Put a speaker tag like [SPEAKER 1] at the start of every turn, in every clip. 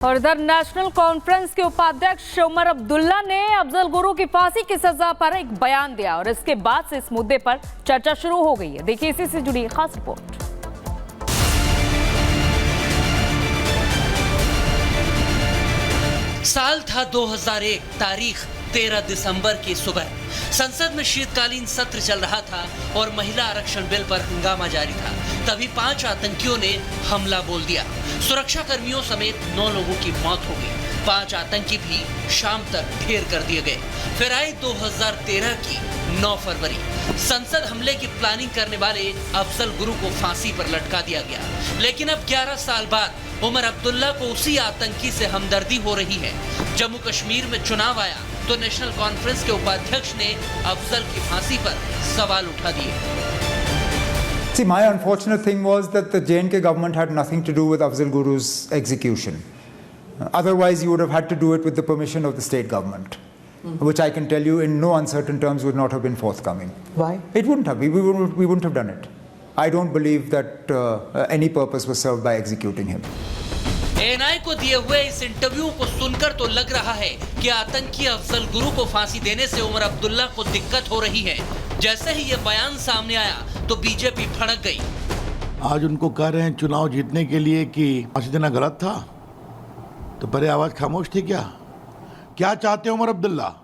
[SPEAKER 1] और इधर national conference के उपाध्यक्ष उमर अब्दुल्ला ने अफजल गुरु की फांसी की सजा पर एक बयान दिया और इसके बाद से इस मुद्दे पर चर्चा शुरू हो गई है। देखिए इसी से जुड़ी खास रिपोर्ट।
[SPEAKER 2] साल था 2001, तारीख 13 दिसंबर की सुबह। संसद में शीतकालीन सत्र चल रहा था और महिला आरक्षण बिल पर हंगामा जारी था। तभी 5 आतंकियों ने हमला बोल दिया। सुरक्षा कर्मियों समेत 9 लोगों की मौत हो गई। 5 आतंकी भी शाम तक ढेर कर दिए गए। फिर आई 2013 की 9 फरवरी। संसद हमले की प्लानिंग करने वाले अफजल गुरु को फांसी पर लटका दिया गया। लेकिन अब 11 साल बाद उमर अब्दुल्ला को उसी आतंकी से हमदर्दी हो रही है। जम्मू कश्मीर में चुनाव आया तो नेशनल कॉन्फ्रेंस के उपाध्यक्ष ने अफजल की फांसी पर सवाल उठा दिए।
[SPEAKER 3] See, my unfortunate thing was that the J&K government had nothing to do with Afzal Guru's execution. Otherwise, you would have had to do it with the permission of the state government, which I can tell you in no uncertain terms would not have been forthcoming.
[SPEAKER 4] Why?
[SPEAKER 3] It wouldn't have. We wouldn't have done it. I don't believe that any purpose was served by executing him.
[SPEAKER 2] ANI को दिए हुए इस interview को सुनकर तो लग रहा है कि आतंकी अफजल गुरु को फांसी देने से उमर अब्दुल्ला को दिक्कत हो रही है। जैसे ही ये बयान सामने आया तो बीजेपी भड़क गई।
[SPEAKER 5] आज उनको कह रहे हैं चुनाव जीतने के लिए कि फांसी देना गलत था, तो पहले आवाज खामोश थी क्या? क्या चाहते हैं उमर अब्दुल्ला?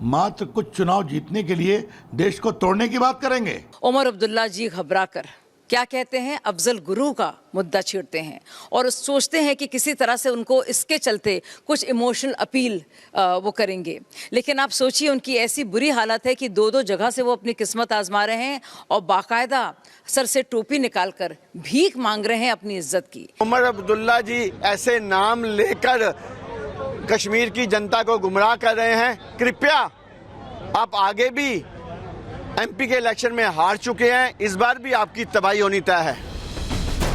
[SPEAKER 5] मात्र कुछ चुनाव जीतने के लिए देश को तोड़ने की बात करेंगे?
[SPEAKER 4] उमर अब्दुल्ला जी घबराकर क्या कहते हैं, अफजल गुरु का मुद्दा छेड़ते हैं और सोचते हैं कि किसी तरह से उनको इसके चलते कुछ इमोशनल अपील वो करेंगे। लेकिन आप सोचिए उनकी ऐसी बुरी हालत है कि 2-2 जगह से वो अपनी किस्मत आजमा रहे हैं और बाकायदा सर से टोपी निकालकर भीख मांग रहे हैं अपनी इज्जत की।
[SPEAKER 6] उमर अब्दुल्ला जी ऐसे नाम लेकर कश्मीर की जनता को गुमराह कर रहे हैं। कृपया आप आगे भी एमपी के इलेक्शन में हार चुके हैं, इस बार भी आपकी तबाही होनी तय है।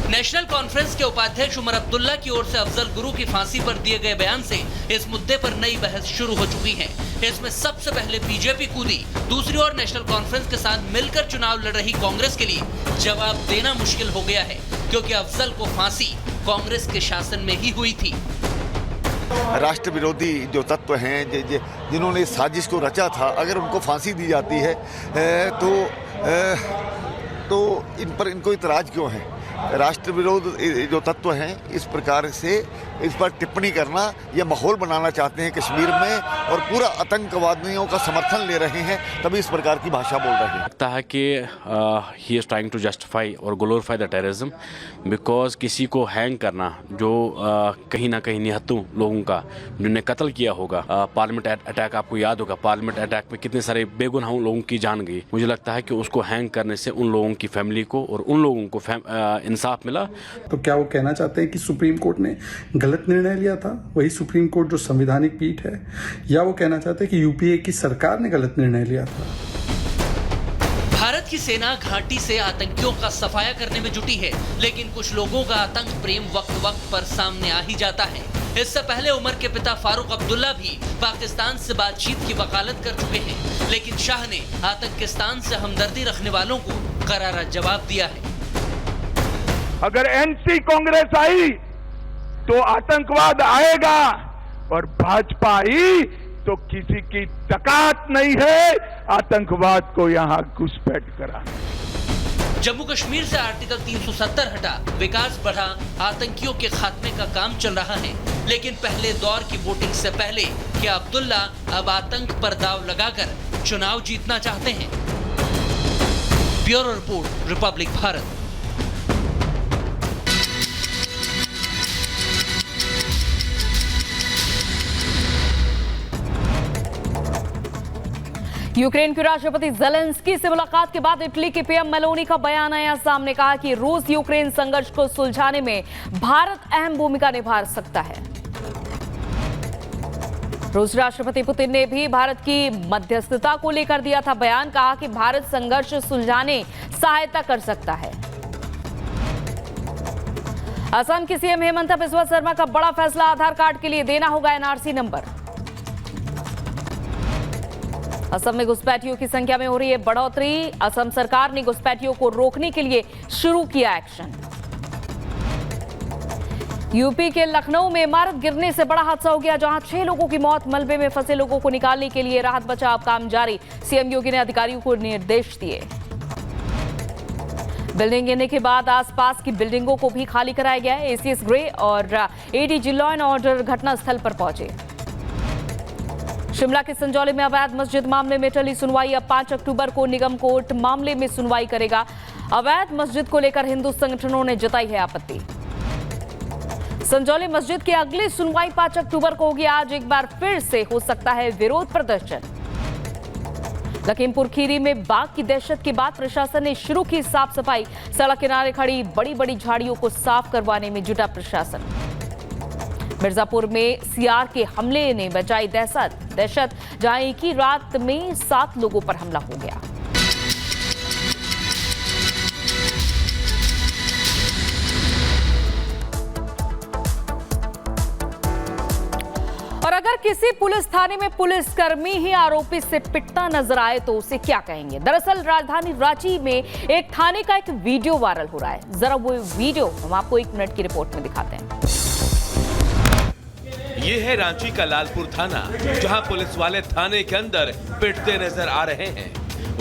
[SPEAKER 2] नेशनल कॉन्फ्रेंस के उपाध्यक्ष उमर अब्दुल्ला की ओर से अफजल गुरु की फांसी पर दिए गए बयान से इस मुद्दे पर नई बहस शुरू हो चुकी है। इसमें सबसे पहले बीजेपी कूदी, दूसरी ओर नेशनल कॉन्फ्रेंस के साथ मिलकर चुनाव लड़ रही कांग्रेस के लिए जवाब देना मुश्किल हो गया है, क्योंकि अफजल को फांसी कांग्रेस के शासन में ही हुई थी।
[SPEAKER 6] राष्ट्र विरोधी जो तत्व हैं जिन्होंने इस साजिश को रचा था, अगर उनको फांसी दी जाती है तो इन पर इनको इतराज क्यों है? राष्ट्र विरोध जो तत्व हैं इस प्रकार से इस पर टिप्पणी करना, ये माहौल बनाना चाहते हैं कश्मीर में और पूरा आतंकवादियों का समर्थन ले रहे हैं, तभी इस प्रकार की भाषा बोल रहे हैं।
[SPEAKER 7] लगता है कि he is trying to justify और ग्लोरीफाई द टेररिज्म, बिकॉज किसी को हैंग करना जो कहीं ना कहीं निहत्तों लोगों का जिन्हें कत्ल किया होगा। पार्लियामेंट अटैक आपको याद होगा, पार्लियामेंट अटैक में कितने सारे बेगुनाह लोगों की जान गई। मुझे लगता है कि उसको हैंग करने से उन लोगों की फैमिली को और उन लोगों को इंसाफ मिला।
[SPEAKER 8] तो क्या वो कहना चाहते हैं कि सुप्रीम कोर्ट ने गलत निर्णय लिया था, वही सुप्रीम कोर्ट जो संवैधानिक पीठ है, या वो कहना चाहते हैं कि यूपीए की सरकार ने गलत निर्णय लिया था?
[SPEAKER 2] भारत की सेना घाटी से आतंकियों का सफाया करने में जुटी है, लेकिन कुछ लोगों का आतंक प्रेम वक्त वक्त पर सामने आ ही जाता है। इससे पहले उमर के पिता फारूक अब्दुल्ला भी पाकिस्तान से बातचीत की वकालत कर चुके हैं, लेकिन शाह ने आतंकिस्तान से हमदर्दी रखने वालों को करारा जवाब दिया है।
[SPEAKER 9] अगर एनसी कांग्रेस आई तो आतंकवाद आएगा और भाजपा आई तो किसी की ताकत नहीं है आतंकवाद को यहां घुसपैठ कराना।
[SPEAKER 2] जम्मू कश्मीर से आर्टिकल 370 हटा, विकास बढ़ा, आतंकियों के खात्मे का काम चल रहा है। लेकिन पहले दौर की वोटिंग से पहले क्या अब्दुल्ला अब आतंक पर दाव लगाकर चुनाव जीतना चाहते हैं? Bureau report, Republic Bharat.
[SPEAKER 1] Ukraine के राष्ट्रपति ज़ेलेंस्की से मुलाकात के बाद इटली के पीएम मेलोनी का बयान आया। सामने कहा कि रूस यूक्रेन संघर्ष को सुलझाने में भारत अहम भूमिका निभा सकता है। रूस राष्ट्रपति पुतिन ने भी भारत की मध्यस्थता को लेकर दिया था बयान। कहा कि भारत संघर्ष सुलझाने सहायता कर सकता है। असम की सीएम हेमंता बिस्वा शर्मा का बड़ा फैसला, आधार कार्ड के लिए देना होगा एनआरसी नंबर। असम में घुसपैठियों की संख्या में हो रही है बढ़ोतरी। असम सरकार ने घुसपैठियों को रोकने के लिए शुरू किया एक्शन। यूपी के लखनऊ में इमारत गिरने से बड़ा हादसा हो गया, जहां 6 लोगों की मौत। मलबे में फंसे लोगों को निकालने के लिए राहत बचाव काम जारी। सीएम योगी ने अधिकारियों को निर्देश दिए। बिल्डिंग गिरने के बाद आसपास की बिल्डिंगों को भी खाली कराया गया है। एसीएस ग्रे और एडीजी लॉ एंड ऑर्डर घटनास्थल पर पहुंचे। शिमला के संजौली में अवैध मस्जिद मामले में टली सुनवाई। अब 5 अक्टूबर को निगम कोर्ट मामले में सुनवाई करेगा। अवैध मस्जिद को लेकर हिंदू संगठनों ने जताई है आपत्ति। संजौली मस्जिद की अगली सुनवाई 5 अक्टूबर को होगी। आज एक बार फिर से हो सकता है विरोध प्रदर्शन। लखीमपुर खीरी में बाघ की दहशत के बाद प्रशासन ने शुरू की साफ सफाई। सड़क किनारे खड़ी बड़ी बड़ी झाड़ियों को साफ करवाने में जुटा प्रशासन। मिर्जापुर में सीआर के हमले ने बचाई दहशत, जहां एक ही रात में 7 लोगों पर हमला हो गया। और अगर किसी पुलिस थाने में पुलिसकर्मी ही आरोपी से पिटता नजर आए तो उसे क्या कहेंगे? दरअसल राजधानी रांची में एक थाने का एक वीडियो वायरल हो रहा है। जरा वो वीडियो हम आपको 1 मिनट की रिपोर्ट में दिखाते हैं।
[SPEAKER 10] ये है रांची का लालपुर थाना, जहां पुलिस वाले थाने के अंदर पिटते नजर आ रहे हैं।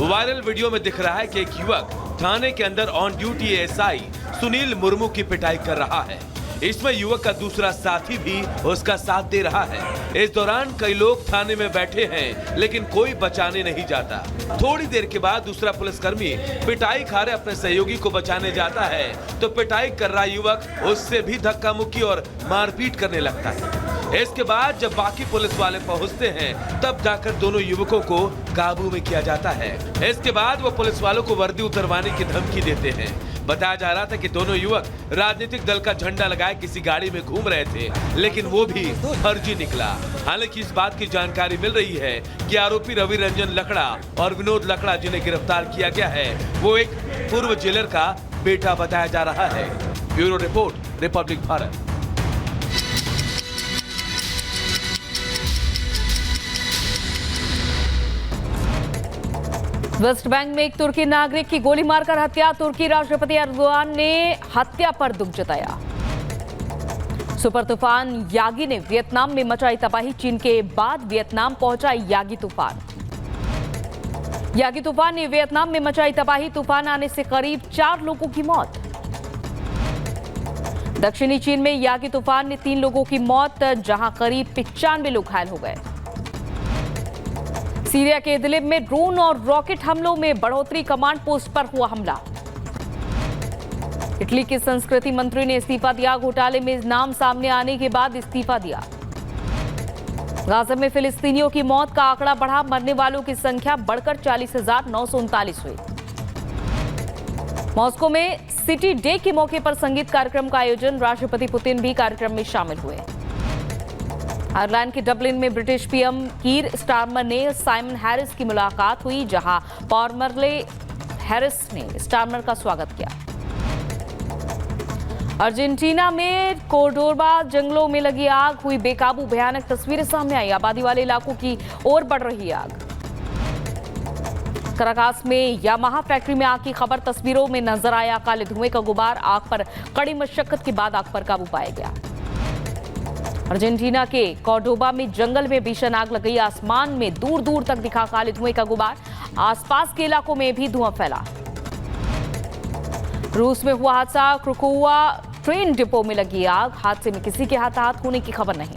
[SPEAKER 10] वायरल वीडियो में दिख रहा है कि एक युवक थाने के अंदर on duty ASI Sunil Murmu की पिटाई कर रहा है। इसमें युवक का दूसरा साथी भी उसका साथ दे रहा है। इस दौरान कई लोग थाने में बैठे हैं, लेकिन कोई बचाने नहीं जाता। थोड़ी देर के बाद दूसरा पुलिसकर्मी पिटाई खा रहे अपने सहयोगी को बचाने जाता है तो पिटाई कर रहा युवक उससे भी धक्का मुक्की और मारपीट करने लगता है। इसके बाद जब बाकी पुलिस वाले पहुंचते हैं तब जाकर दोनों युवकों को काबू में किया जाता है। इसके बाद वो पुलिस वालों को वर्दी उतरवाने की धमकी देते हैं। बताया जा रहा था कि दोनों युवक राजनीतिक दल का झंडा लगाए किसी गाड़ी में घूम रहे थे, लेकिन वो भी फर्जी निकला। हालांकि इस बात की जानकारी मिल रही है कि आरोपी रवि रंजन लकड़ा और विनोद लकड़ा, जिन्हें गिरफ्तार किया गया है, वो एक पूर्व जेलर का बेटा बताया जा रहा है। Bureau report, Republic Bharat.
[SPEAKER 1] West Bank में एक तुर्की नागरिक की गोली मारकर हत्या। तुर्की राष्ट्रपति एर्दोगान ने हत्या पर दुख जताया। सुपर तूफान यागी ने वियतनाम में मचाई तबाही। चीन के बाद वियतनाम पहुंचा यागी तूफान। यागी तूफान ने वियतनाम में मचाई तबाही। तूफान आने से करीब 4 लोगों की मौत। दक्षिणी चीन में यागी तूफान ने 3 लोगों की मौत, जहां करीब 95 लोग घायल हो गए। सीरिया के इदलिब में ड्रोन और रॉकेट हमलों में बढ़ोतरी। कमांड पोस्ट पर हुआ हमला। इटली के संस्कृति मंत्री ने इस्तीफा दिया। घोटाले में नाम सामने आने के बाद इस्तीफा दिया। गाजा में फिलिस्तीनियों की मौत का आंकड़ा बढ़ा। मरने वालों की संख्या बढ़कर 40,939 हुई। मॉस्को में सिटी डे के मौके पर संगीत कार्यक्रम का आयोजन। राष्ट्रपति पुतिन भी कार्यक्रम में शामिल हुए। आयरलैंड के डबलिन में ब्रिटिश पीएम कीर स्टारमर ने साइमन हैरिस की मुलाकात हुई, जहां पॉर्मरले हैरिस ने स्टारमर का स्वागत किया। अर्जेंटीना में कोर्डोबा जंगलों में लगी आग, हुई बेकाबू। भयानक तस्वीरें सामने आई। आबादी वाले इलाकों की ओर बढ़ रही आग। कराकास में यामाहा फैक्ट्री में आग की खबर तस्वीरों में नजर आया। काले धुएं का गुबार। आग पर कड़ी मशक्कत के बाद आग पर काबू पाया गया। अर्जेंटीना के कॉर्डोबा में जंगल में भीषण आग लग गई। आसमान में दूर दूर तक दिखा काले धुएं का गुबार। आसपास के इलाकों में भी धुआं फैला। रूस में हुआ हादसा। क्राकोवा ट्रेन डिपो में लगी आग। हादसे में किसी के हताहत होने की खबर नहीं।